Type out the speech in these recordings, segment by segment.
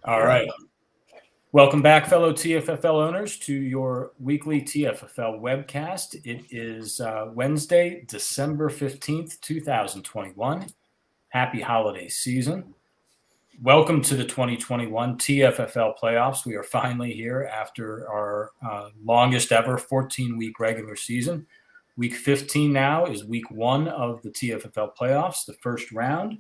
All right. Welcome back, fellow TFFL owners, to your weekly TFFL webcast. It is Wednesday, December 15th, 2021. Happy holiday season. Welcome to the 2021 TFFL playoffs. We are finally here after our longest ever 14-week regular season. Week 15 now is week one of the TFFL playoffs, the first round.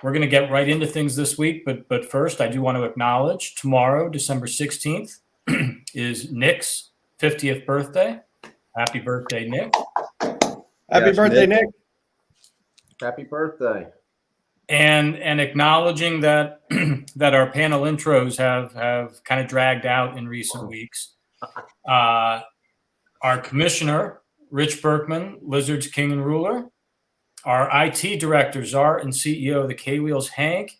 We're going to get right into things this week, but first, I do want to acknowledge tomorrow, December 16th, is Nick's 50th birthday. Happy birthday, Nick. Happy birthday, Nick. Happy birthday. And acknowledging that that our panel intros have kind of dragged out in recent weeks. Our commissioner, Rich Berkman, Lizards King and Ruler. Our IT director, Czar and CEO of the K-Wheels, Hank.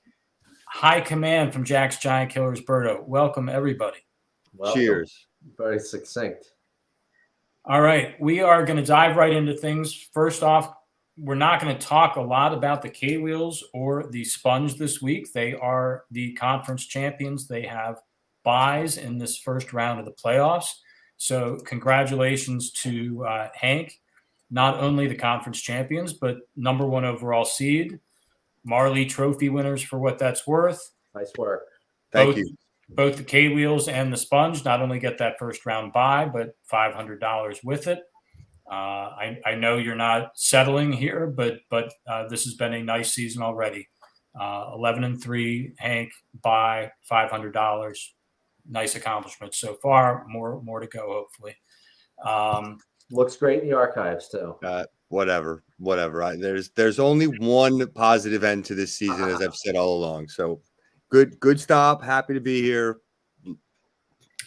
High command from Jack's Giant Killers, Berto. Welcome, everybody. Welcome. Cheers. Very succinct. All right. We are going to dive right into things. First off, we're not going to talk a lot about the K-Wheels or the Sponge this week. They are the conference champions. They have buys in this first round of the playoffs. So congratulations to Hank. Not only the conference champions, but number one overall seed, Marley Trophy winners for what that's worth. Nice work. Thank you. Both the K-Wheels and the Sponge not only get that first round buy, but $500 with it. I know you're not settling here, but this has been a nice season already. 11-3, Hank, buy $500. Nice accomplishment so far. More to go, hopefully. Looks great in the archives too. Whatever. There's only one positive end to this season, as I've said all along. So good stop. Happy to be here.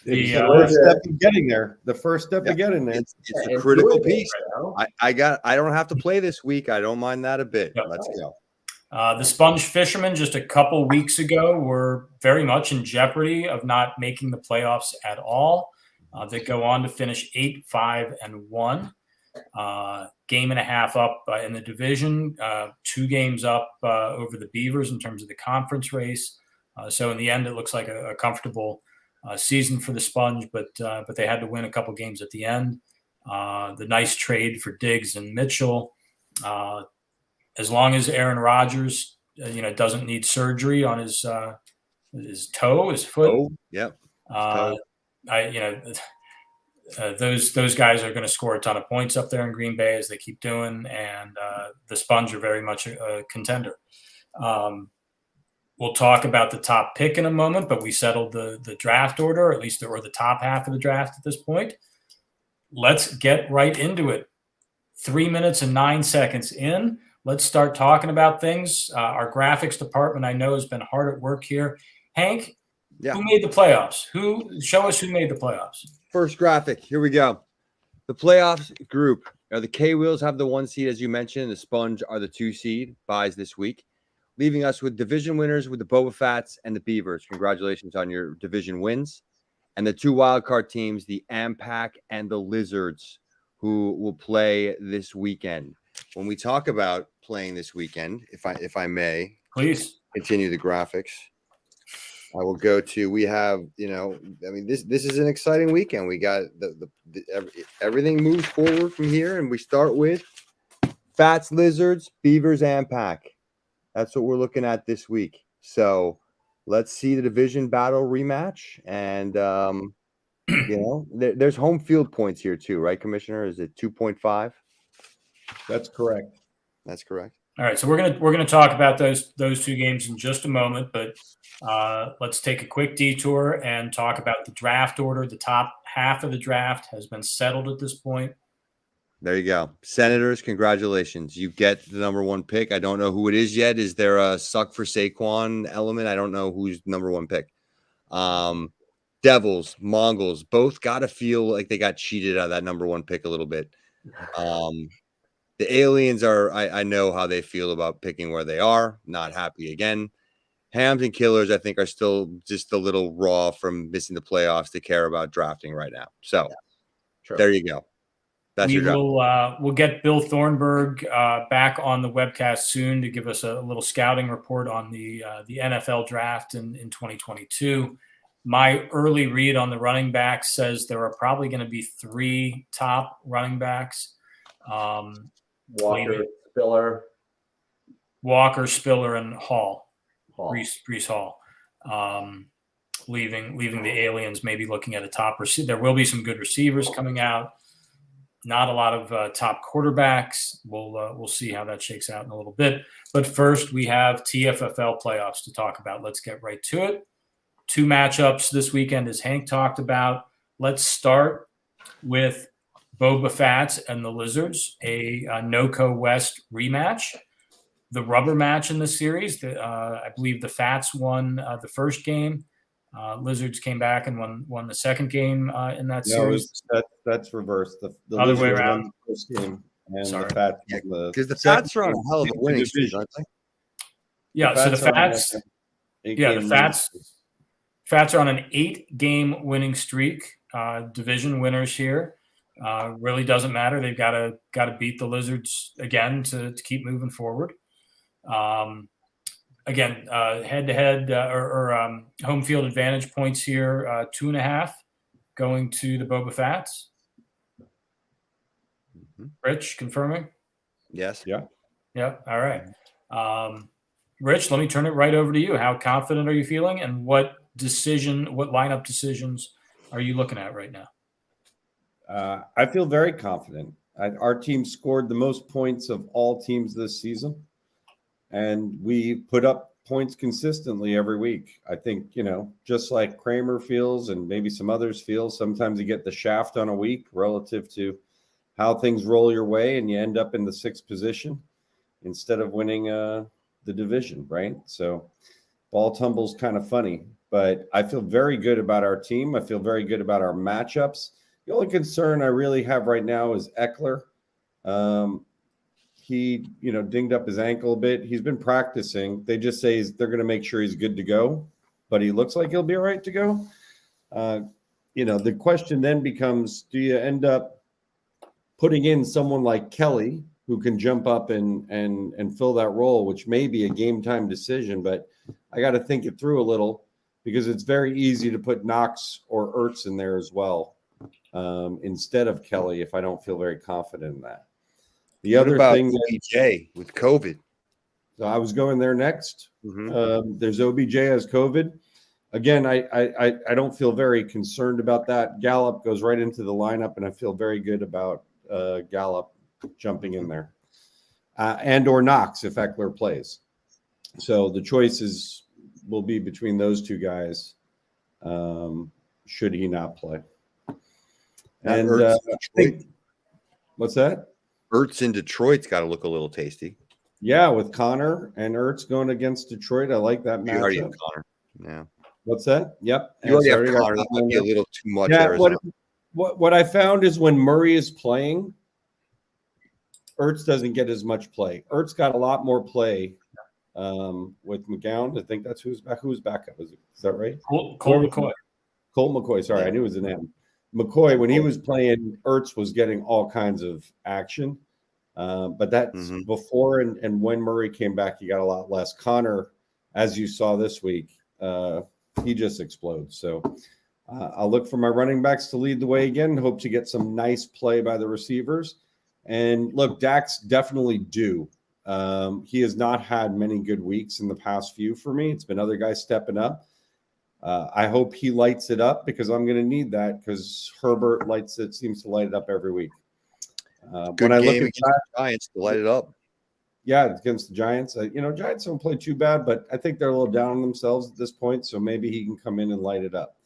The first step of getting there. The first step of getting there. It's a critical piece. I don't have to play this week. I don't mind that a bit. Yep. Let's go. The Sponge Fishermen just a couple weeks ago were very much in jeopardy of not making the playoffs at all. They go on to finish 8-5-1, game and a half up in the division, 2 games up over the Beavers in terms of the conference race. So in the end, it looks like a comfortable season for the Sponge, but they had to win a couple games at the end. The nice trade for Diggs and Mitchell. As long as Aaron Rodgers, doesn't need surgery on his toe, his foot. Oh, yep. Those guys are going to score a ton of points up there in Green Bay as they keep doing, and the Sponge are very much a contender. We'll talk about the top pick in a moment, but we settled the draft order, at least or the top half of the draft at this point. Let's get right into it. 3 minutes and 9 seconds in. Let's start talking about things. Our graphics department, I know, has been hard at work here. Hank, Who made the playoffs? Show us who made the playoffs. First graphic. Here we go. The playoffs group are the K-Wheels have the 1 seed, as you mentioned. The Sponge are the 2 seed buys this week, leaving us with division winners with the Boba Fats and the Beavers. Congratulations on your division wins. And the 2 wildcard teams, the Ampac and the Lizards, who will play this weekend. When we talk about playing this weekend, if I may, please continue the graphics. I will go to. We have, this is an exciting weekend. We got everything moves forward from here, and we start with Fats, Lizards, Beavers, Ampac. That's what we're looking at this week. So let's see the division battle rematch, and there's home field points here too, right, Commissioner? Is it 2.5? That's correct. That's correct. All right, so we're gonna talk about those 2 games in just a moment, but let's take a quick detour and talk about the draft order. The top half of the draft has been settled at this point. There you go. Senators, congratulations. You get the number 1 pick. I don't know who it is yet. Is there a suck for Saquon element? I don't know who's number 1 pick. Devils, Mongols, both got to feel like they got cheated out of that number 1 pick a little bit. The Aliens are, I know how they feel about picking where they are. Not happy again. Hams and Killers, I think, are still just a little raw from missing the playoffs to care about drafting right now. So there you go. That's your job. We'll get Bill Thornburg back on the webcast soon to give us a little scouting report on the NFL draft in 2022. My early read on the running backs says there are probably going to be 3 top running backs. Walker, Spiller, and Hall. Brees Hall. Leaving the aliens, maybe looking at a top receiver. There will be some good receivers coming out. Not a lot of top quarterbacks. We'll see how that shakes out in a little bit. But first, we have TFFL playoffs to talk about. Let's get right to it. 2 matchups this weekend, as Hank talked about. Let's start with Boba Fett and the Lizards, a NOCO West rematch. The rubber match in the series. I believe the Fats won the first game. Lizards came back and won the second game in that series. That's reversed. The Other Lizards way won around. the first game, and Sorry. the Fats Because the Fats are on a hell of a winning streak, aren't they? Yeah, so the Fats. Fats are on an 8-game winning streak. Division winners here. Really doesn't matter. They've got to beat the Lizards again to keep moving forward. Again, head-to-head or home field advantage points here, 2.5 going to the Boba Fats. Rich, confirming? Yes. Yeah. Yeah. All right. Rich, let me turn it right over to you. How confident are you feeling, and what lineup decisions are you looking at right now? I feel very confident. Our team scored the most points of all teams this season, and we put up points consistently every week. I think, just like Kramer feels and maybe some others feel, sometimes you get the shaft on a week relative to how things roll your way, and you end up in the 6th position instead of winning the division, right? So ball tumble's kind of funny, but I feel very good about our team. I feel very good about our matchups. The only concern I really have right now is Eckler. He, dinged up his ankle a bit. He's been practicing. They just say they're going to make sure he's good to go, but he looks like he'll be all right to go. The question then becomes, do you end up putting in someone like Kelly who can jump up and fill that role, which may be a game time decision, but I got to think it through a little because it's very easy to put Knox or Ertz in there as well instead of Kelly if I don't feel very confident in that. The other thing OBJ with COVID. So I was going there next. Mm-hmm. There's OBJ has COVID. Again, I don't feel very concerned about that. Gallup goes right into the lineup, and I feel very good about Gallup jumping in there. And or Knox if Eckler plays. So the choices will be between those 2 guys should he not play. And what's that? Ertz in Detroit's got to look a little tasty. Yeah, with Connor and Ertz going against Detroit, I like that matchup. You already have Connor. Yeah. What's that? Yep. You already have Connor. That might be a little too much. Yeah. What I found is when Murray is playing, Ertz doesn't get as much play. Ertz got a lot more play with McGowan. I think that's who's back. Who's backup? Is that right? Colt McCoy. Colt McCoy. Sorry, I knew it was an M. McCoy, when he was playing, Ertz was getting all kinds of action. But that's before and when Murray came back, he got a lot less. Connor, as you saw this week, he just explodes. So I'll look for my running backs to lead the way again. Hope to get some nice play by the receivers. And look, Dak's definitely due. He has not had many good weeks in the past few for me. It's been other guys stepping up. I hope he lights it up because I'm going to need that because Herbert seems to light it up every week. Good when game against the Giants to light it up. Yeah, against the Giants. Giants don't play too bad, but I think they're a little down on themselves at this point, so maybe he can come in and light it up.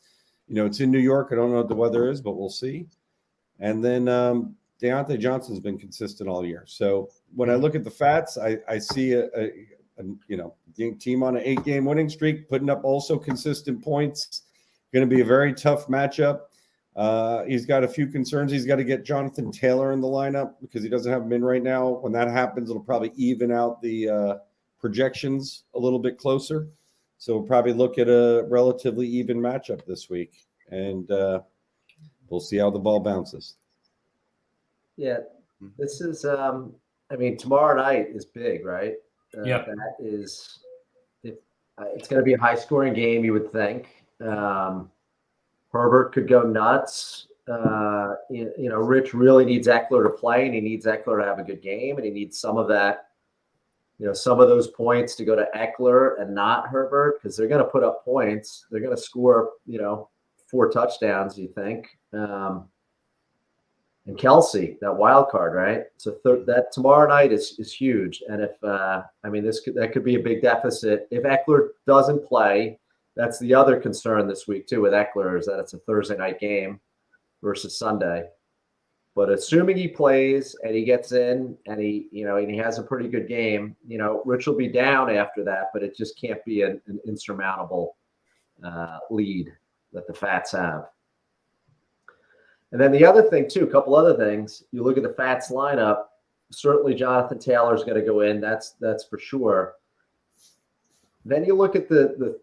It's in New York. I don't know what the weather is, but we'll see. And then Deontay Johnson's been consistent all year. So when I look at the Fats, I see a team on an 8-game winning streak, putting up also consistent points. Going to be a very tough matchup. He's got a few concerns. He's got to get Jonathan Taylor in the lineup because he doesn't have him in right now. When that happens, it'll probably even out the projections a little bit closer. So we'll probably look at a relatively even matchup this week, and we'll see how the ball bounces. Yeah, this is. I mean, tomorrow night is big, right? Yep. That is. It's going to be a high-scoring game, you would think. Herbert could go nuts. Rich really needs Eckler to play, and he needs Eckler to have a good game, and he needs some of that. Some of those points to go to Eckler and not Herbert, because they're going to put up points. They're going to score, 4 touchdowns, you think. And Kelsey, that wild card, right? So that tomorrow night is huge. And if that could be a big deficit if Eckler doesn't play. That's the other concern this week too with Eckler, is that it's a Thursday night game versus Sunday. But assuming he plays and he gets in and he has a pretty good game, Rich will be down after that, but it just can't be an insurmountable lead that the Fats have. And then the other thing too, a couple other things. You look at the Fats lineup. Certainly, Jonathan Taylor's going to go in. That's for sure. Then you look at the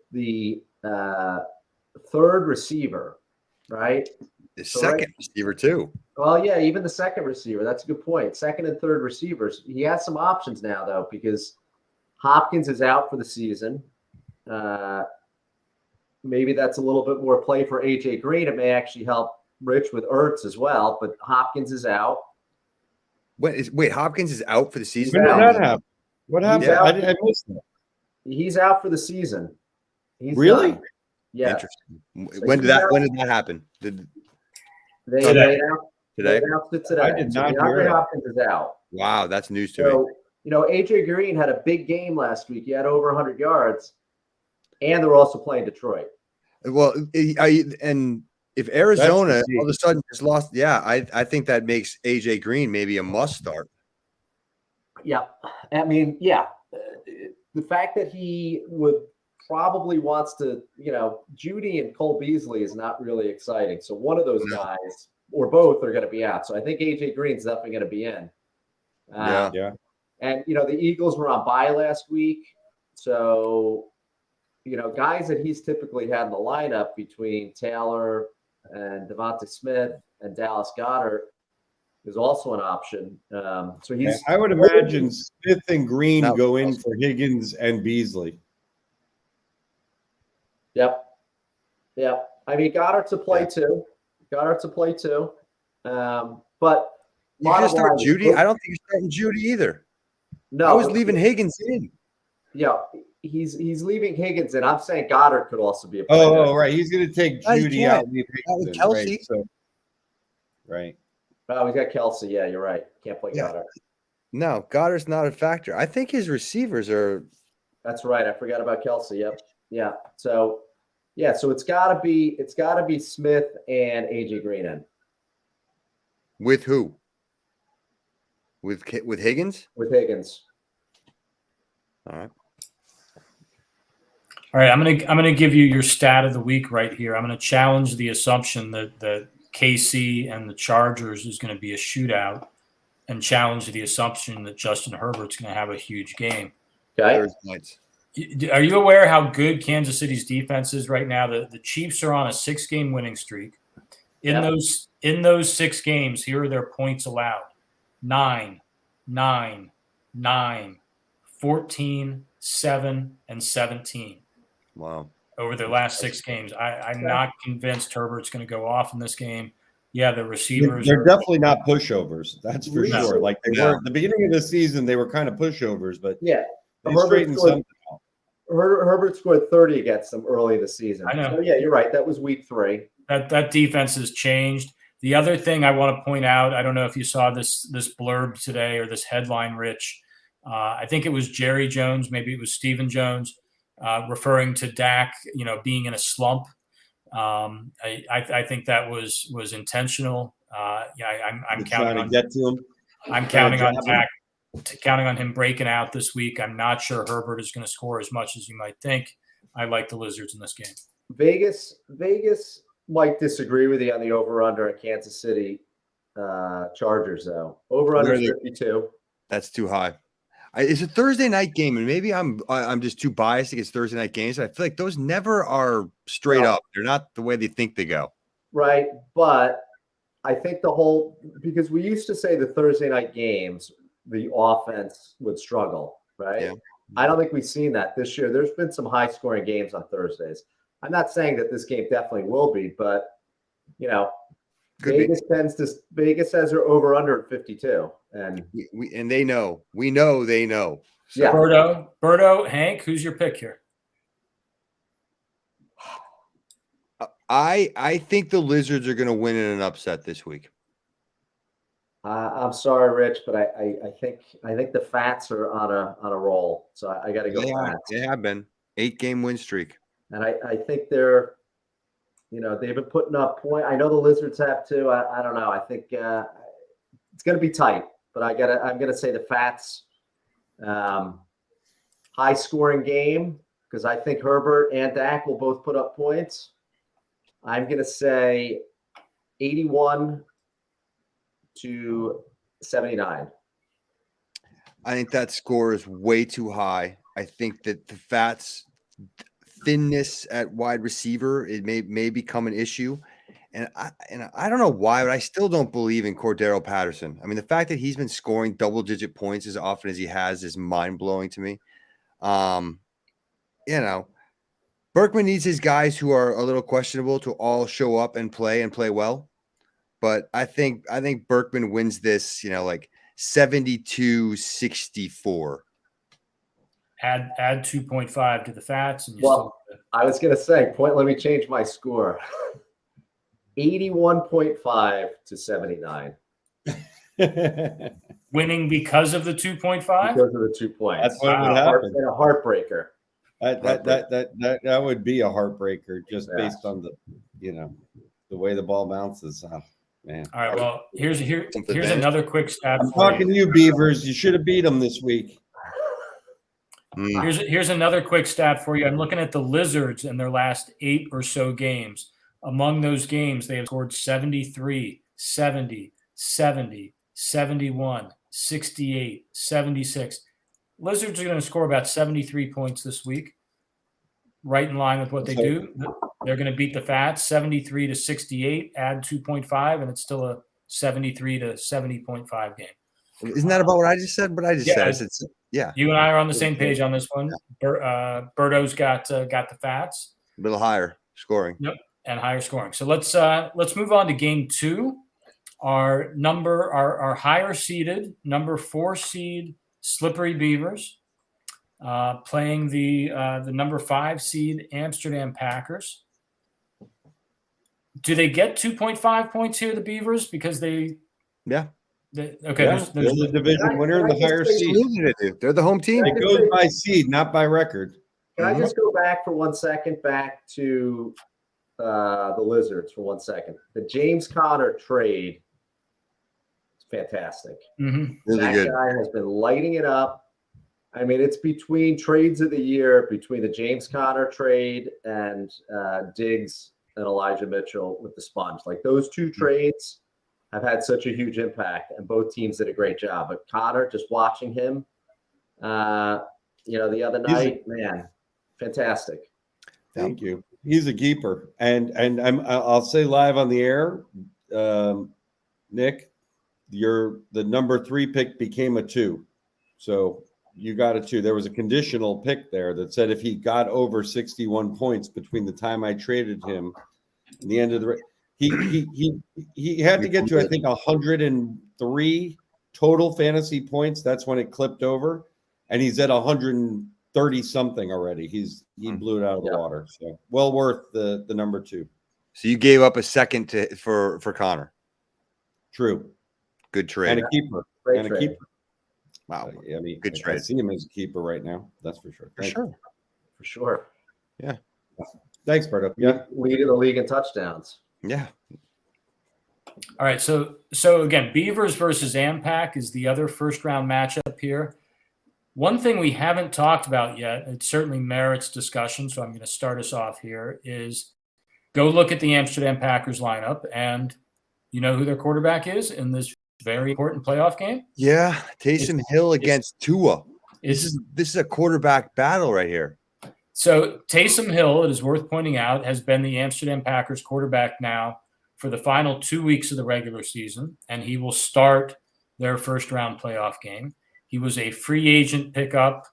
third receiver, right? The second receiver too. Well, yeah, even the second receiver. That's a good point. Second and third receivers. He has some options now, though, because Hopkins is out for the season. Maybe that's a little bit more play for A.J. Green. It may actually help Rich with Ertz as well, but Hopkins is out. Wait, Hopkins is out for the season? When did that happen? What happened? I missed that. He's out for the season. He's really? done. Yeah. Interesting. When did that happen? They Today? announced it today. I did not hear that. Hopkins is out. Wow, that's news to me. AJ Green had a big game last week. He had over 100 yards, and they were also playing Detroit. Well, and if Arizona all of a sudden just lost, I think that makes AJ Green maybe a must start. Yeah, I mean, yeah, the fact that he would probably wants to, Judy and Cole Beasley is not really exciting. So one of those guys or both are going to be out. So I think AJ Green's definitely going to be in. Yeah. And, the Eagles were on bye last week. So, guys that he's typically had in the lineup between Taylor and Devontae Smith and Dallas Goedert is also an option. I would imagine Smith and Green go in for Higgins and Beasley. Yep. I mean, Goddard's a play too. But you can start Judy. I don't think you're starting Judy either. No, I was leaving Higgins in. Yeah, he's leaving Higgins in. I'm saying Goddard could also be a play. Oh, right. He's going to take Judy out. And leave Higgins in, Kelsey. Right. Oh, we got Kelsey. Yeah, you're right. Can't play Goddard. No, Goddard's not a factor. I think his receivers are. That's right. I forgot about Kelsey. Yep. Yeah. So it's gotta be Smith and AJ Green in. With who? With Higgins? With Higgins. All right. I'm gonna give you your stat of the week right here. I'm gonna challenge the assumption that the KC and the Chargers is going to be a shootout, and challenge the assumption that Justin Herbert's going to have a huge game. Okay. Are you aware how good Kansas City's defense is right now? The Chiefs are on a 6-game winning streak. In those 6 games, here are their points allowed: 9, 9, 9, 14, 7, and 17. Wow. Over their last 6 games. I'm not convinced Herbert's going to go off in this game. Yeah, the receivers. They're definitely not pushovers. That's for No. sure. Like they were at the beginning of the season, they were kind of pushovers, but Yeah. they straightened something out. Herbert scored 30 against them early in the season. I know. So, yeah, you're right. That was week 3. That defense has changed. The other thing I want to point out, I don't know if you saw this blurb today or this headline, Rich. I think it was Jerry Jones, maybe it was Stephen Jones, referring to Dak, being in a slump. I think that was intentional. I'm counting on get to him. I'm counting on Dak, counting on him breaking out this week. I'm not sure Herbert is going to score as much as you might think. I like the Lizards in this game. Vegas might disagree with you on the over/under at Kansas City Chargers, though. Over/under 52. That's too high. It's a Thursday night game, and maybe I'm just too biased against Thursday night games. I feel like those never are straight up. They're not the way they think they go. Right, but I think because we used to say the Thursday night games, the offense would struggle, right? Yeah. I don't think we've seen that this year. There's been some high scoring games on Thursdays. I'm not saying that this game definitely will be, but Vegas has their over under at 52, and and they know. We know they know. So. Yeah. Berto, Hank, who's your pick here? I think the Lizards are going to win in an upset this week. I'm sorry, Rich, but I think the Fats are on a roll, so I got to go Fats. They have been 8-game win streak, and I think they're, they've been putting up point. I know the Lizards have too. I don't know. I think it's going to be tight, but I'm gonna say the Fats. High scoring game because I think Herbert and Dak will both put up points. I'm going to say 81-79. I think that score is way too high. I think that the Fats' thinness at wide receiver, it may become an issue. And I don't know why, but I still don't believe in Cordero Patterson. I mean, the fact that he's been scoring double-digit points as often as he has is mind-blowing to me. Berkman needs his guys who are a little questionable to all show up and play well. But I think Berkman wins this, like 72-64. Add 2.5 to the Fats. And I was going to say, let me change my score. 81.5-79. Winning because of the 2.5? Because of the 2 points. That's what would happen. And a heartbreaker. That would be a heartbreaker just based on the way the ball bounces. Man. All right. Well, here's another quick stat. I'm talking to you, Beavers. You should have beat them this week. Here's another quick stat for you. I'm looking at the Lizards in their last 8 or so games. Among those games, they have scored 73, 70, 70, 71, 68, 76. Lizards are going to score about 73 points this week, right in line with what they do. They're going to beat the Fats 73-68, add 2.5, and it's still a 73 to 70.5 game. Isn't that about what I just said? What I just said. Yeah. You and I are on the same page on this one. Berto's got the Fats. A little higher scoring. Yep, and higher scoring. So let's move on to game 2. Our higher seeded number 4 seed Slippery Beavers playing the number 5 seed Amsterdam Packers. Do they get 2.5 points here, the Beavers, because okay? They're the division winner and the higher seed. They're the home team. It goes by seed, not by record. Can I just go back for 1 second, back to the Lizards for 1 second? The James Conner trade is fantastic. Mm-hmm. Really that good. guy has been lighting it up. I mean, it's between trades of the year, between the James Conner trade and Diggs and Elijah Mitchell with the Sponge. Like those 2 trades have had such a huge impact, and both teams did a great job. But Conner, just watching him, the other night, man, fantastic. Thank you. He's a keeper, and I'll say live on the air, Nick, the number 3 pick became a 2, so you got a 2. There was a conditional pick there that said if he got over 61 points between the time I traded him and the end of the he had to get to, I think, 103 total fantasy points. That's when it clipped over, and he's at 130 something already. He blew it out of the water. So well worth the number 2. So you gave up a second for Connor. True. Good trade. And a keeper. Great and trade. a keeper. Wow. I mean, Good trade. I see him as a keeper right now. That's for sure. For sure. For sure. Yeah. Thanks, Berto. Yeah. Leading the league in touchdowns. Yeah. All right. So again, Beavers versus Ampac is the other first round matchup here. One thing we haven't talked about yet, it certainly merits discussion, so I'm going to start us off here, is go look at the Amsterdam Packers lineup, and you know who their quarterback is in this very important playoff game? Yeah. Taysom Hill against Tua. This is a quarterback battle right here. So Taysom Hill, it is worth pointing out, has been the Amsterdam Packers quarterback now for the final 2 weeks of the regular season, and he will start their first round playoff game. He was a free agent pickup,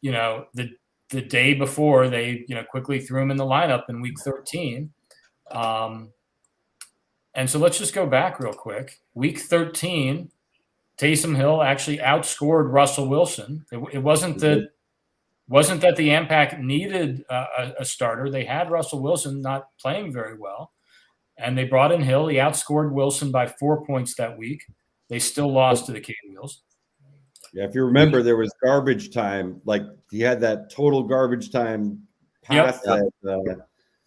the day before they, quickly threw him in the lineup in week 13. And so let's just go back real quick. Week 13, Taysom Hill actually outscored Russell Wilson. It wasn't that the AMPAC needed a starter. They had Russell Wilson not playing very well, and they brought in Hill. He outscored Wilson by 4 points that week. They still lost to the K-Wheels. Yeah, if you remember, there was garbage time. Like he had that total garbage time pass. Yep.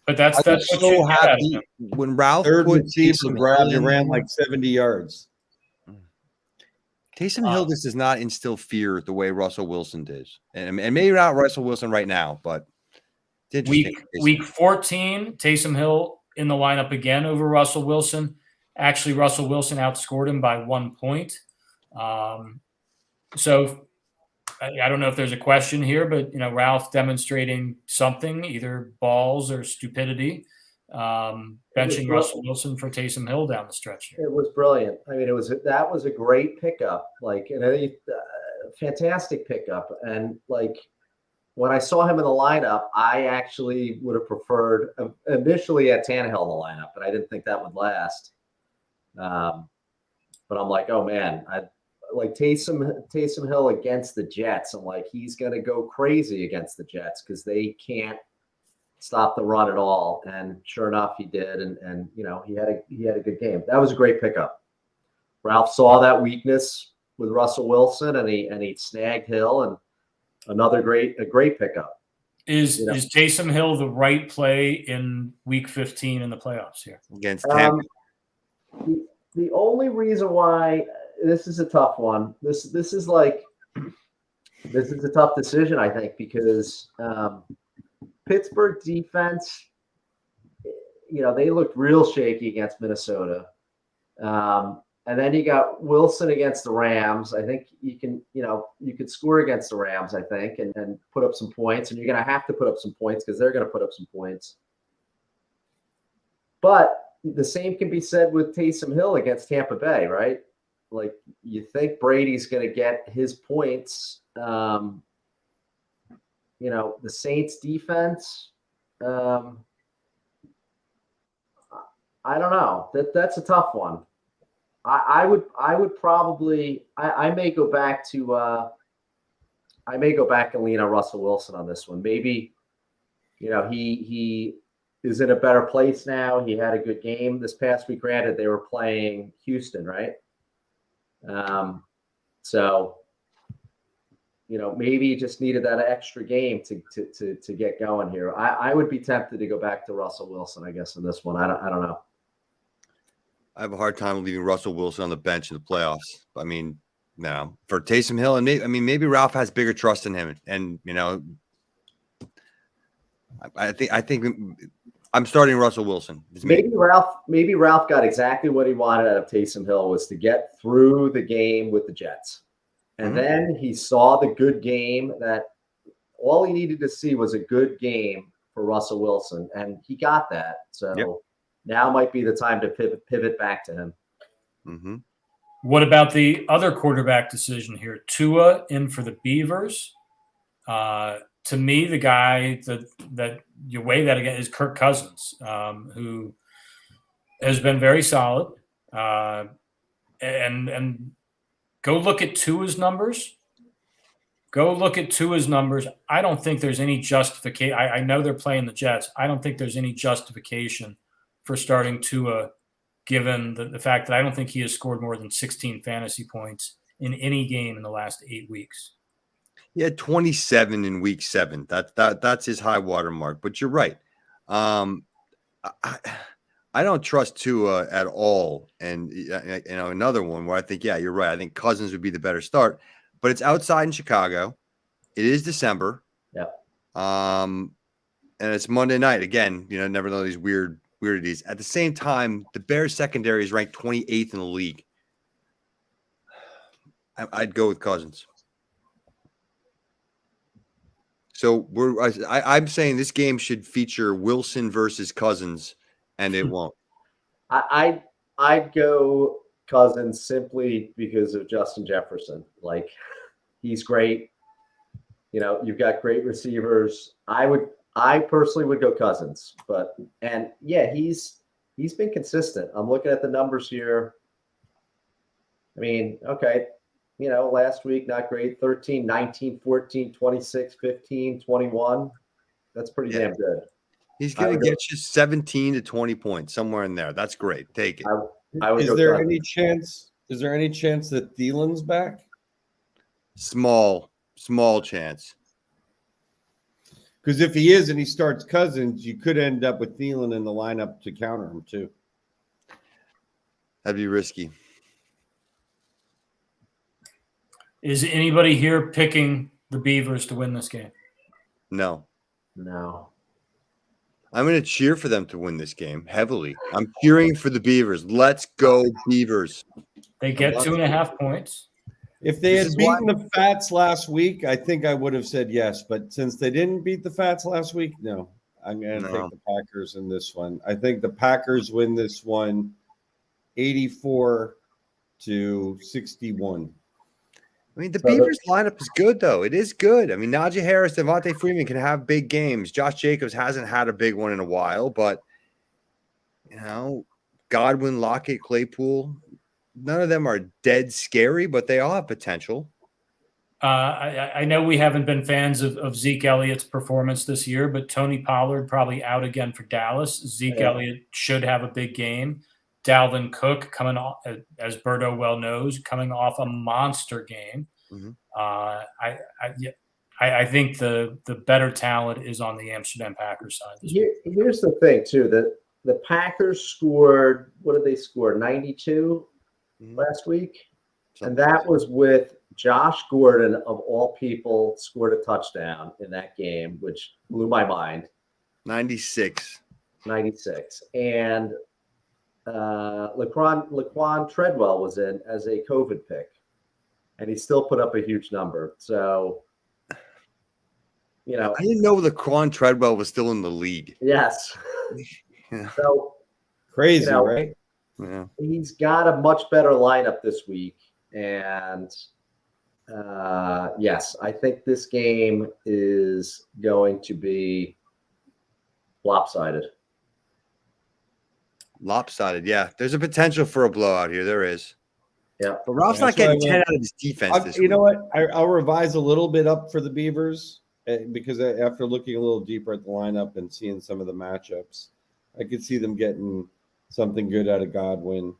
But that's I was what so you get out of happy him. when Ralph third put receiver Taysom grabbed Hill and in ran there. like 70 yards. Taysom Hill just does not instill fear the way Russell Wilson does, and maybe not Russell Wilson right now, but it's interesting. Week 14, Taysom Hill in the lineup again over Russell Wilson. Actually, Russell Wilson outscored him by 1 point. So I don't know if there's a question here, but Ralph demonstrating something, either balls or stupidity, benching Russell Wilson for Taysom Hill down the stretch here. It was brilliant. I mean, that was a great pickup, fantastic pickup. And when I saw him in the lineup, I actually would have preferred initially at Tannehill in the lineup, but I didn't think that would last. But I'm like, oh man, I like Taysom Hill against the Jets. I'm like, he's going to go crazy against the Jets because they can't stop the run at all. And sure enough, he did. And he had a good game. That was a great pickup. Ralph saw that weakness with Russell Wilson, and he snagged Hill, and a great pickup. Is Taysom Hill the right play in week 15 in the playoffs here against Tampa? The only reason why this is a tough one. This is a tough decision, I think, because Pittsburgh defense, they looked real shaky against Minnesota. And then you got Wilson against the Rams. I think you could score against the Rams, I think, and put up some points. And you're going to have to put up some points because they're going to put up some points. But the same can be said with Taysom Hill against Tampa Bay, right? Like, you think Brady's going to get his points. The Saints defense, I don't know. That's a tough one. I would probably I may go back and lean on Russell Wilson on this one. Maybe, he is in a better place now. He had a good game this past week. Granted, they were playing Houston, right? So, maybe he just needed that extra game to get going here. I would be tempted to go back to Russell Wilson, I guess, in this one. I don't know. I have a hard time leaving Russell Wilson on the bench in the playoffs. I mean, no, for Taysom Hill, and maybe Ralph has bigger trust in him, and I think I'm starting Russell Wilson. Maybe Ralph got exactly what he wanted out of Taysom Hill, was to get through the game with the Jets, and then he saw the good game that all he needed to see was a good game for Russell Wilson, and he got that. So. Now might be the time to pivot back to him. Mm-hmm. What about the other quarterback decision here? Tua in for the Beavers. To me, the guy that you weigh that again is Kirk Cousins, who has been very solid. And go look at Tua's numbers. I don't think there's any justification. I know they're playing the Jets. I don't think there's any justification for starting Tua, given the fact that I don't think he has scored more than 16 fantasy points in any game in the last 8 weeks. He had 27 in week 7. That's his high water mark. But you're right. I don't trust Tua at all. And another one where I think, yeah, you're right. I think Cousins would be the better start. But it's outside in Chicago. It is December. Yeah. And it's Monday night again. Never know these weirdities. At the same time, the Bears secondary is ranked 28th in the league. I'd go with Cousins. So I'm saying this game should feature Wilson versus Cousins, and it won't. I'd go Cousins simply because of Justin Jefferson. Like, he's great. You've got great receivers. I personally would go Cousins, he's been consistent. I'm looking at the numbers here. I mean, okay, last week, not great. 13, 19, 14, 26, 15, 21. That's pretty damn good. He's going to get you 17 to 20 points, somewhere in there. That's great. Take it. I would Is go there Cousins. any chance? Is there any chance that Thielen's back? Small chance. Because if he is and he starts Cousins, you could end up with Thielen in the lineup to counter him too. That'd be risky. Is anybody here picking the Beavers to win this game? No. No. I'm going to cheer for them to win this game heavily. I'm cheering for the Beavers. Let's go, Beavers. They get 2.5 points. If they had beaten the Fats last week, I think I would have said yes. But since they didn't beat the Fats last week, no. I'm going to take the Packers in this one. I think the Packers win this one 84 to 61. I mean, the Beavers lineup is good, though. It is good. I mean, Najee Harris, Devontae Freeman can have big games. Josh Jacobs hasn't had a big one in a while, but, Godwin, Lockett, Claypool, none of them are dead scary, but they all have potential. I know we haven't been fans of Zeke Elliott's performance this year, but Tony Pollard probably out again for Dallas. Zeke Elliott should have a big game. Dalvin Cook coming off, as Berto well knows, coming off a monster game. Mm-hmm. I think the better talent is on the Amsterdam Packers side. Here's the thing, too, that the Packers scored, what did they score, 92 last week? And that was with Josh Gordon, of all people, scored a touchdown in that game, which blew my mind. 96. And Laquan Treadwell was in as a COVID pick, and he still put up a huge number. So, I didn't know Laquan Treadwell was still in the league. Yes. Yeah. So crazy, right? Yeah. He's got a much better lineup this week, and yes, I think this game is going to be lopsided. Lopsided, yeah. There's a potential for a blowout here. There is. Yeah. But Ralph's not getting 10 out of his defense this week. You know what? I'll revise a little bit up for the Beavers because after looking a little deeper at the lineup and seeing some of the matchups, I could see them getting something good out of Godwin.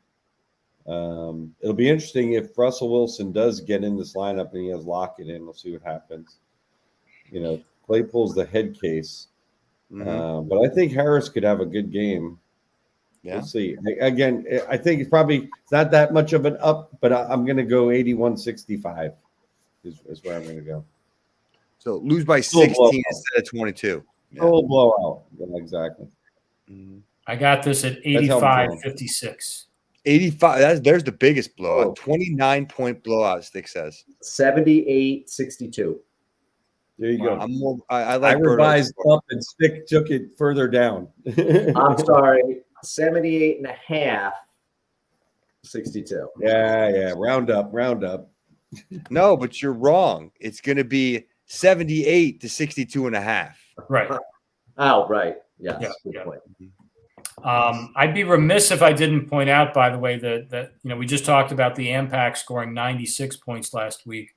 It'll be interesting if Russell Wilson does get in this lineup and he has Lockett in. We'll see what happens. Claypool's the head case. Mm-hmm. But I think Harris could have a good game. Yeah. We'll see. Again, I think it's not that much of an up, but I'm going to go 81-65 is where I'm going to go. So lose by 16 instead of 22. Yeah. Full blowout. Yeah, exactly. Mm-hmm. I got this at 85-56. 85. There's the biggest blowout. 29-point blowout, Stick says. 78-62. There you go. I revised up and Stick took it further down. I'm sorry. 78.5, 62. Yeah. Round up. No, but you're wrong. It's going to be 78 to 62.5. Right. Oh, right. Yes. Yeah, Good yeah. point. I'd be remiss if I didn't point out, by the way, that we just talked about the Ampac scoring 96 points last week.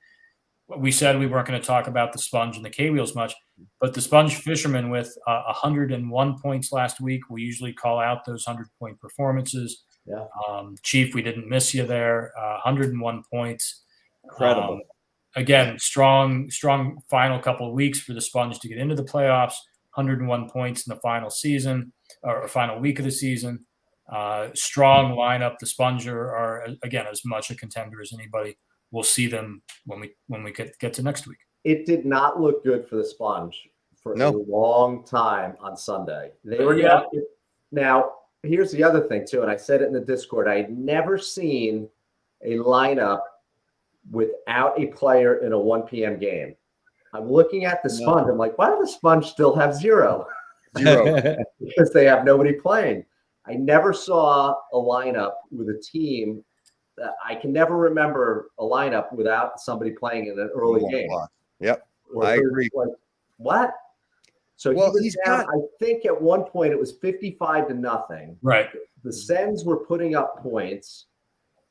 We said we weren't going to talk about the Sponge and the K-Wheels much, but the Sponge Fishermen with 101 points last week. We usually call out those 100-point performances. Yeah. Chief, we didn't miss you there. 101 points. Incredible. Again, strong final couple of weeks for the Sponge to get into the playoffs. 101 points in the final season or final week of the season. Strong lineup. The Sponge are again as much a contender as anybody. We'll see them when we get to next week. It did not look good for the Sponge for a long time on Sunday. They were now. Here's the other thing too, and I said it in the Discord. I had never seen a lineup without a player in a 1 p.m. game. I'm looking at the Sponge. I'm like, why do the Sponge still have zero? Zero. Because they have nobody playing. I never saw a lineup with a team that I can never remember a lineup without somebody playing in an early game. Yep, Or I third, agree. Like, what? So Well, he was he's down. got- I think at one point it was 55-0. Right. The Sens were putting up points.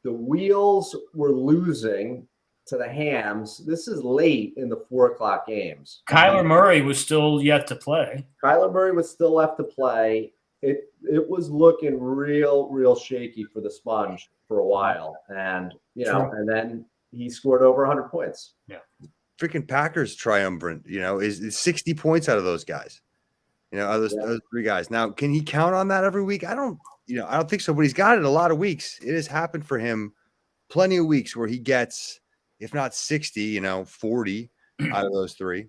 The Wheels were losing to the Hams. This is late in the 4:00 games. Kyler Murray was still yet to play. Kyler Murray was still left to play. It was looking real shaky for the Sponge for a while, and and then he scored over 100 points. Yeah, freaking Packers triumvirate. Is 60 points out of those guys. Those three guys. Now, can he count on that every week? I don't think so. But he's got it a lot of weeks. It has happened for him. Plenty of weeks where he gets, if not 60, 40 out of those three.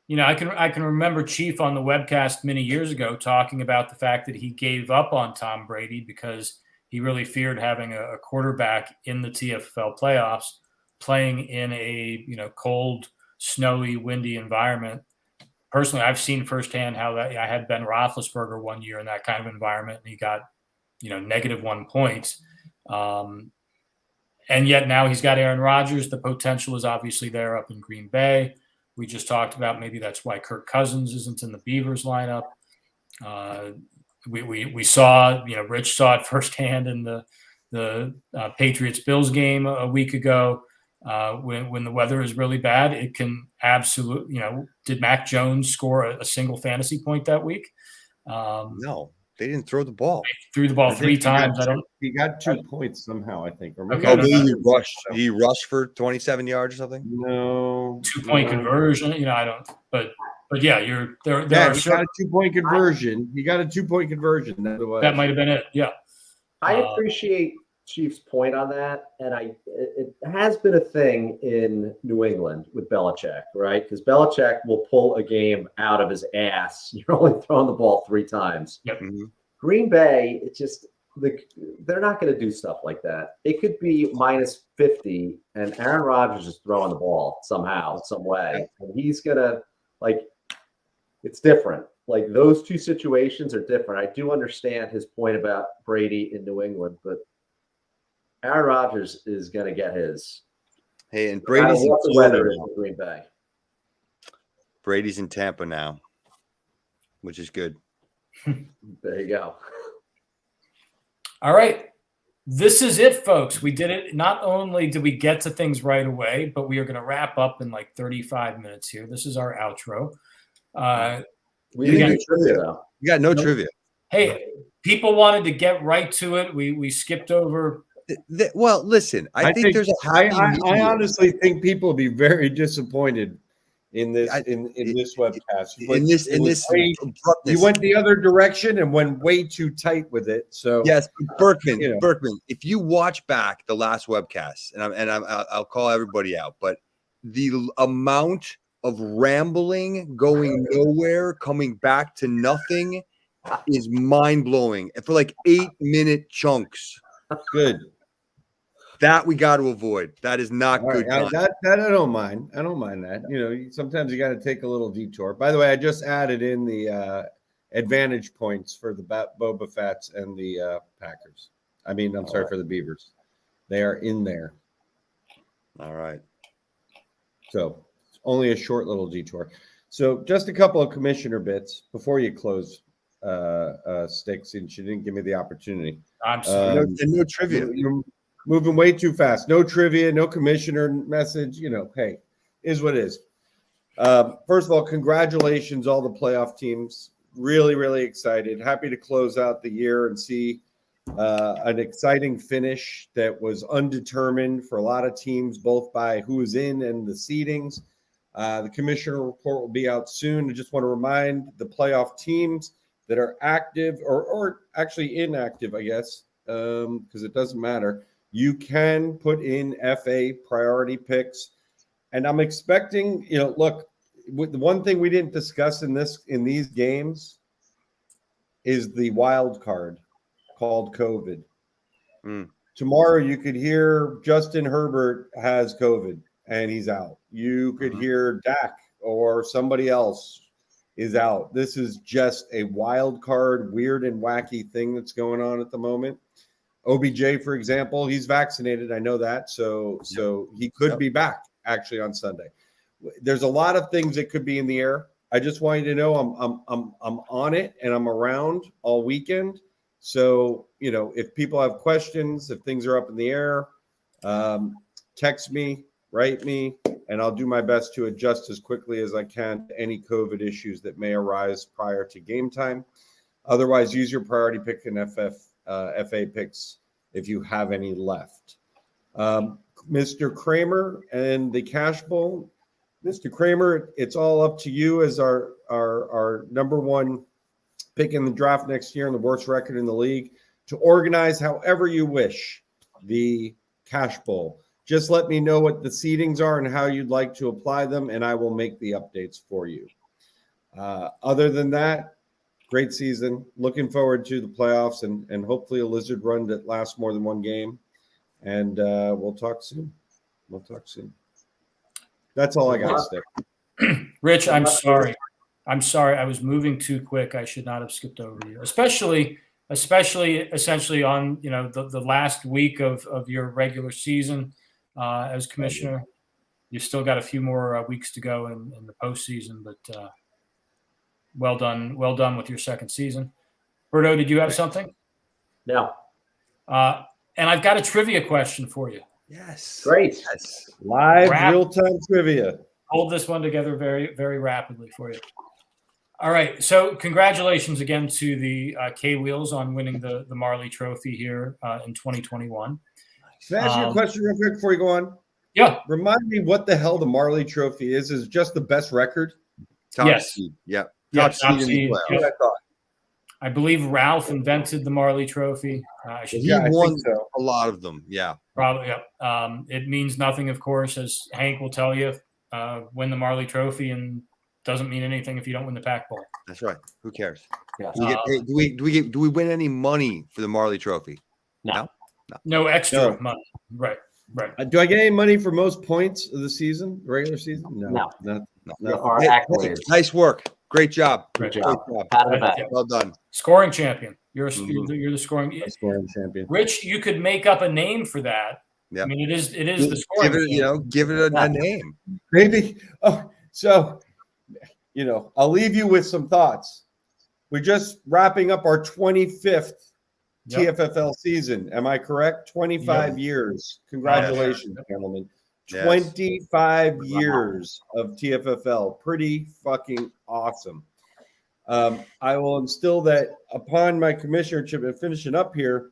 I can remember Chief on the webcast many years ago talking about the fact that he gave up on Tom Brady because he really feared having a quarterback in the TFFL playoffs playing in a cold, snowy, windy environment. Personally, I've seen firsthand how that. I had Ben Roethlisberger one year in that kind of environment, and he got -1 points. And yet now he's got Aaron Rodgers. The potential is obviously there up in Green Bay. We just talked about maybe that's why Kirk Cousins isn't in the Beavers lineup. We saw, Rich saw it firsthand in the Patriots-Bills game a week ago. When the weather is really bad, it can absolutely, did Mac Jones score a single fantasy point that week? No, they didn't throw the ball. They threw the ball 3 times. He got 2 points somehow, I think. Or maybe Okay. He rushed. He rushed for 27 yards or something. No, 2-point conversion. I don't. But yeah, there Yeah, are he certain, got a 2-point conversion. He got a 2-point conversion. that might have been it. Yeah. I appreciate Chief's point on that, and it has been a thing in New England with Belichick, right? Because Belichick will pull a game out of his ass. You're only throwing the ball 3 times. Yep. Mm-hmm. Green Bay, it's just they're not going to do stuff like that. It could be -50, and Aaron Rodgers is throwing the ball somehow, some way, and he's gonna it's different. Like those two situations are different. I do understand his point about Brady in New England, but Aaron Rodgers is going to get his. Hey, and Brady's in what the weather is in Green Bay. Brady's in Tampa now, which is good. There you go. All right. This is it, folks. We did it. Not only did we get to things right away, but we are going to wrap up in like 35 minutes here. This is our outro. We didn't do trivia, though. You got no trivia. Hey, people wanted to get right to it. We skipped over. Well, listen, I think there's a happy I honestly think people will be very disappointed in this in this webcast. You went the other direction and went way too tight with it. So yes, Berkman, if you watch back the last webcast, and I'll call everybody out, but the amount of rambling, going nowhere, coming back to nothing is mind blowing. And for like 8-minute chunks. Good. That we got to avoid. That is not good. That I don't mind. I don't mind that. Sometimes you got to take a little detour. By the way, I just added in the advantage points for the Boba Fetts and the Packers. I'm sorry, for the Beavers. They are in there. All right. So only a short little detour. So just a couple of commissioner bits before you close, Sticks, since you didn't give me the opportunity. I'm sorry. No trivia. You're moving way too fast. No trivia, no commissioner message. Hey, is what is. First of all, congratulations, all the playoff teams. Really, really excited. Happy to close out the year and see an exciting finish that was undetermined for a lot of teams, both by who is in and the seedings. The commissioner report will be out soon. I just want to remind the playoff teams that are active or actually inactive, I guess, because it doesn't matter. You can put in FA priority picks. And I'm expecting, look, the one thing we didn't discuss in these games is the wild card called COVID. Tomorrow you could hear Justin Herbert has COVID and he's out. You could hear Dak or somebody else is out. This is just a wild card, weird and wacky thing that's going on at the moment. OBJ, for example, he's vaccinated. I know that. So he could be back actually on Sunday. There's a lot of things that could be in the air. I just want you to know I'm on it and I'm around all weekend. So, if people have questions, if things are up in the air, text me, write me, and I'll do my best to adjust as quickly as I can to any COVID issues that may arise prior to game time. Otherwise, use your priority pick and FA picks if you have any left. Mr. Kramer and the Cash Bowl. Mr. Kramer, it's all up to you as our number one pick in the draft next year and the worst record in the league to organize however you wish the Cash Bowl. Just let me know what the seedings are and how you'd like to apply them, and I will make the updates for you. Other than that, great season. Looking forward to the playoffs and hopefully a lizard run that lasts more than one game. And we'll talk soon. That's all I got to say. Rich, I'm sorry. I was moving too quick. I should not have skipped over you, especially essentially on the last week of your regular season as commissioner. You've still got a few more weeks to go in the postseason, but well done with your second season. Berto, did you have something? No. And I've got a trivia question for you. Yes. Great. Yes. Live real-time trivia. Hold this one together very, very rapidly for you. All right. So congratulations again to the K-Wheels on winning the Marley Trophy here in 2021. Can I ask you a question real quick before you go on? Yeah. Remind me what the hell the Marley Trophy is. Is it just the best record? Top seed. Yeah. Top seed in the playoffs. What I thought. I believe Ralph invented the Marley Trophy. He won a lot of them. Yeah. Probably. Yeah. It means nothing, of course, as Hank will tell you. Win the Marley Trophy and doesn't mean anything if you don't win the Pac Bowl. That's right. Who cares? Yeah. Do we get paid? Do we win any money for the Marley Trophy? No extra money. Right. Do I get any money for most points of the season, regular season? No. Or accolades. Nice work. Great job. Great job. Well done. Scoring champion. You're the scoring champion. Rich, you could make up a name for that. Yeah. I mean, it is the scoring. Give it a name. Maybe. Oh, so I'll leave you with some thoughts. We're just wrapping up our 25th TFFL season. Am I correct? 25 years. Congratulations, gentlemen. 25 years of TFFL. Pretty fucking awesome. I will instill that upon my commissionership and finishing up here.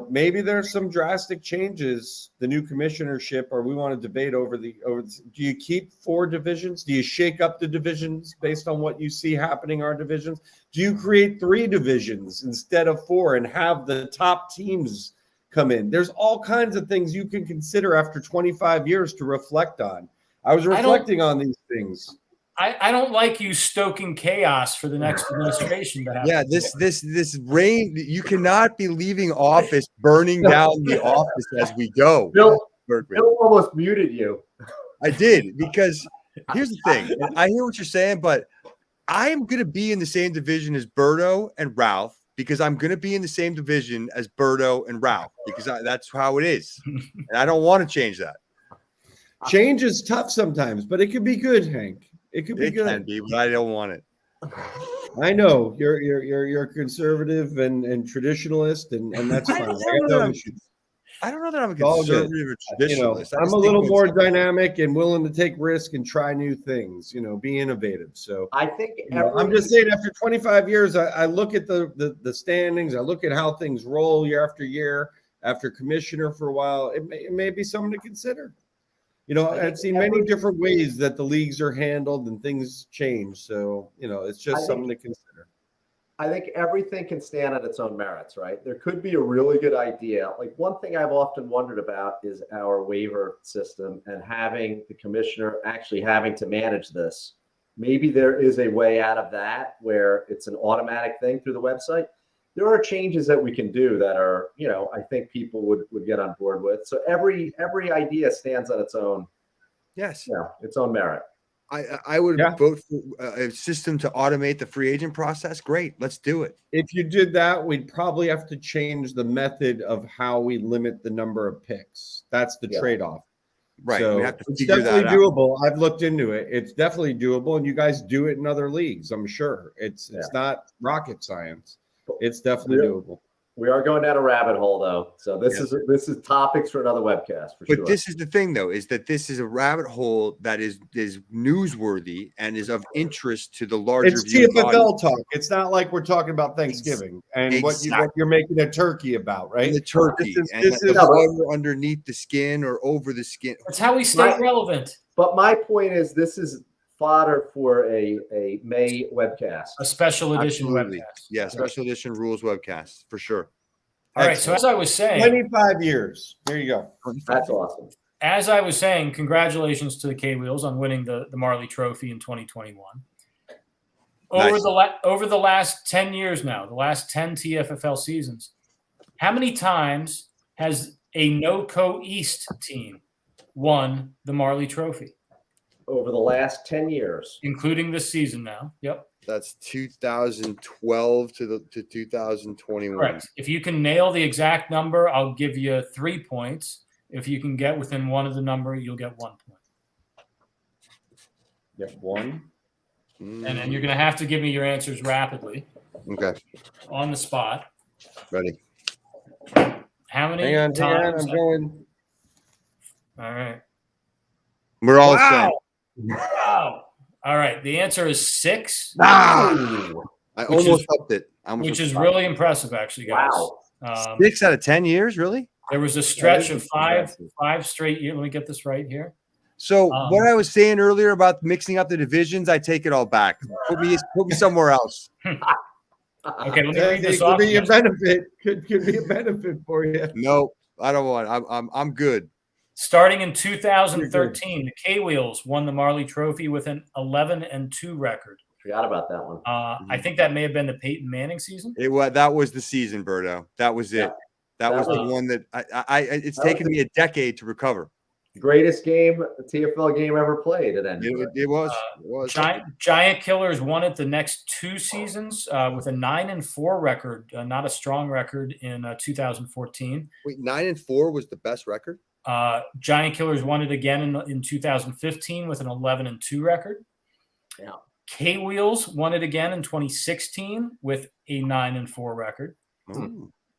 Maybe there's some drastic changes, the new commissionership, or we want to debate over do you keep 4 divisions? Do you shake up the divisions based on what you see happening in our divisions? Do you create 3 divisions instead of 4 and have the top teams come in? There's all kinds of things you can consider after 25 years to reflect on. I was reflecting on these things. I don't like you stoking chaos for the next administration to happen. Yeah, this reign, you cannot be leaving office, burning down the office as we go. Bill almost muted you. I did, because here's the thing. I hear what you're saying, but I'm going to be in the same division as Berto and Ralph, because I'm going to be in the same division as Berto and Ralph, because that's how it is. And I don't want to change that. Change is tough sometimes, but it could be good, Hank. It could be good. It can be, but I don't want it. I know you're conservative and traditionalist, and that's fine. I don't know that I'm a conservative or traditionalist. I'm a little more dynamic and willing to take risk and try new things. Be innovative. So I think I'm just saying. After 25 years, I look at the standings. I look at how things roll year after year. After commissioner for a while, it may be something to consider. I've seen many different ways that the leagues are handled and things change. So, it's just something to consider. I think everything can stand on its own merits, right? There could be a really good idea. Like, one thing I've often wondered about is our waiver system and having the commissioner actually having to manage this. Maybe there is a way out of that where it's an automatic thing through the website. There are changes that we can do that are, I think people would get on board with. So every idea stands on its own. Yes. Its own merit. I would Yeah. vote for a system to automate the free agent process. Great, let's do it. If you did that, we'd probably have to change the method of how we limit the number of picks. That's the trade-off. Right. So we have to it's figure definitely that out. doable. I've looked into it. It's definitely doable, and you guys do it in other leagues. I'm sure it's not rocket science. It's definitely doable. We are going down a rabbit hole, though. So this is topics for another webcast for sure. But this is the thing, though, is that this is a rabbit hole that is newsworthy and is of interest to the larger. It's TFFL talk. It's not like we're talking about Thanksgiving and what you're making a turkey about, right? And the turkey and this the is butter underneath the skin or over the skin. That's how we stay relevant. But my point is, this is fodder for a May webcast, a special edition Absolutely. webcast. Yeah, special edition rules webcast for sure. All right. So as I was saying, 25 years. There you go. That's awesome. As I was saying, congratulations to the K-Wheels on winning the Marley Trophy in 2021. Over the last 10 years now, the last 10 TFFL seasons, how many times has a NOCO East team won the Marley Trophy? Over the last 10 years. Including this season now. Yep. That's 2012 to 2021. Correct. If you can nail the exact number, I'll give you 3 points. If you can get within one of the number, you'll get 1 point. Get one. And then you're going to have to give me your answers rapidly. Okay. On the spot. Ready. How many Hang on, times? I'm going. All right. We're all set. Wow. All right. The answer is 6. I almost upped it. Which is really impressive, actually, guys. Wow. 6 out of 10 years, really? There was a stretch of five straight years. Let me get this right here. So what I was saying earlier about mixing up the divisions, I take it all back. Put me somewhere else. Okay, let me read this Could off. be a benefit. Could be a benefit for you. No, I don't want. I'm good. Starting in 2013, the K-Wheels won the Marley Trophy with an 11-2 record. Forgot about that one. I think that may have been the Peyton Manning season. That was the season, Berto. That was it. That was the one that it's taken me a decade to recover. Greatest TFL game ever played at end. It was. Giant Killers won it the next 2 seasons with a 9-4 record, not a strong record in 2014. Wait, 9-4 was the best record? Giant Killers won it again in 2015 with an 11-2 record. Yeah. K-Wheels won it again in 2016 with a 9-4 record.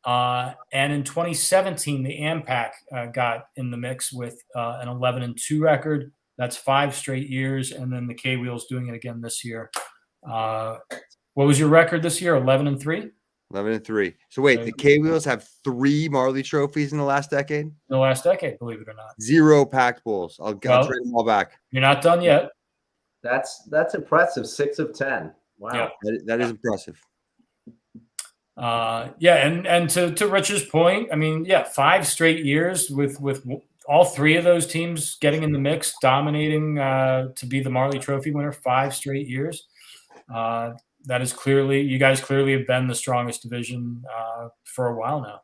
And in 2017, the AMPAC got in the mix with an 11-2 record. That's 5 straight years. And then the K-Wheels doing it again this year. What was your record this year? 11-3? 11-3. So wait, the K-Wheels have 3 Marley trophies in the last decade? In the last decade, believe it or not. 0 packed bulls. I'll trade them all back. You're not done yet. That's impressive. 6 of 10. Wow. Yeah. That is impressive. And to Rich's point, I mean, 5 straight years with all 3 of those teams getting in the mix, dominating to be the Marley Trophy winner 5 straight years. That is clearly, you guys clearly have been the strongest division for a while now.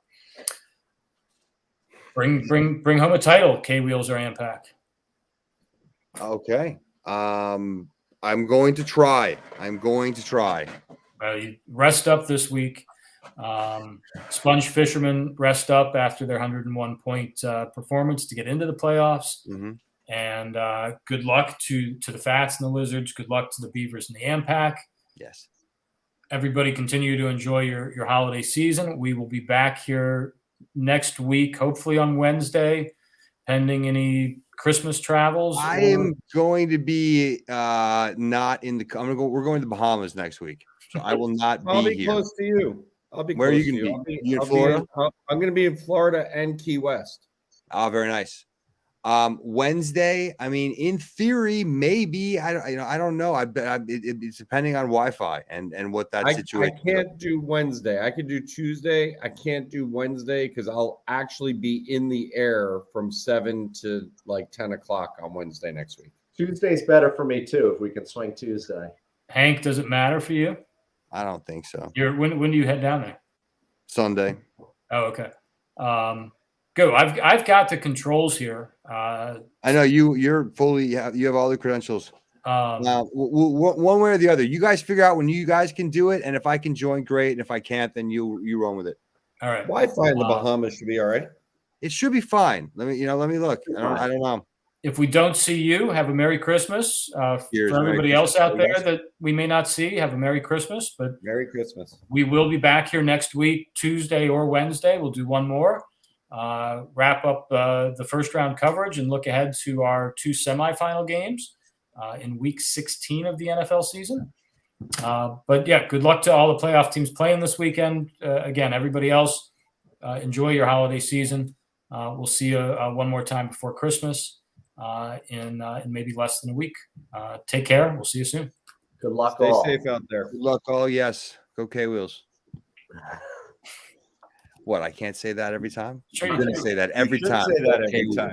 Bring home a title, K-Wheels or AMPAC. Okay. I'm going to try. You rest up this week. Sponge Fishermen rest up after their 101-point performance to get into the playoffs. Mm-hmm. And good luck to the Fats and the Lizards. Good luck to the Beavers and the AMPAC. Yes. Everybody continue to enjoy your holiday season. We will be back here next week, hopefully on Wednesday, pending any Christmas travels. I am going to be not in the. We're going to the Bahamas next week, so I will not be here. I'll be close to you. I'll be. Where are close you to going to be? You in Florida? I'm going to be in Florida and Key West. Oh, very nice. Wednesday. I mean, in theory, maybe. I don't know. It's depending on Wi-Fi and what that situation. I can't do Wednesday. I could do Tuesday. I can't do Wednesday because I'll actually be in the air from 7 to like 10 o'clock on Wednesday next week. Tuesday's better for me too if we can swing Tuesday. Hank, does it matter for you? I don't think so. When do you head down there? Sunday. Oh, okay. Go. I've got the controls here. I know you're fully. You have all the credentials. One way or the other. You guys figure out when you guys can do it, and if I can join, great. And if I can't, then you run with it. All right. Wi-Fi in the Bahamas should be all right. It should be fine. Let me look. I don't know. If we don't see you, have a Merry Christmas. Cheers, For everybody Merry else Christmas, out there guys. that we may not see, have a Merry Christmas. But Merry Christmas. we will be back here next week, Tuesday or Wednesday. We'll do one more, wrap up the first round coverage, and look ahead to our 2 semifinal games in week 16 of the NFL season. But yeah, good luck to all the playoff teams playing this weekend. Again, everybody else, enjoy your holiday season. We'll see you one more time before Christmas in maybe less than a week. Take care. We'll see you soon. Good luck Stay all. safe out there. Good luck, all. Yes, go K-Wheels. What? I can't say that every time. Sure I'm you going to can. say that every You should time. say that every K-Wheels. time.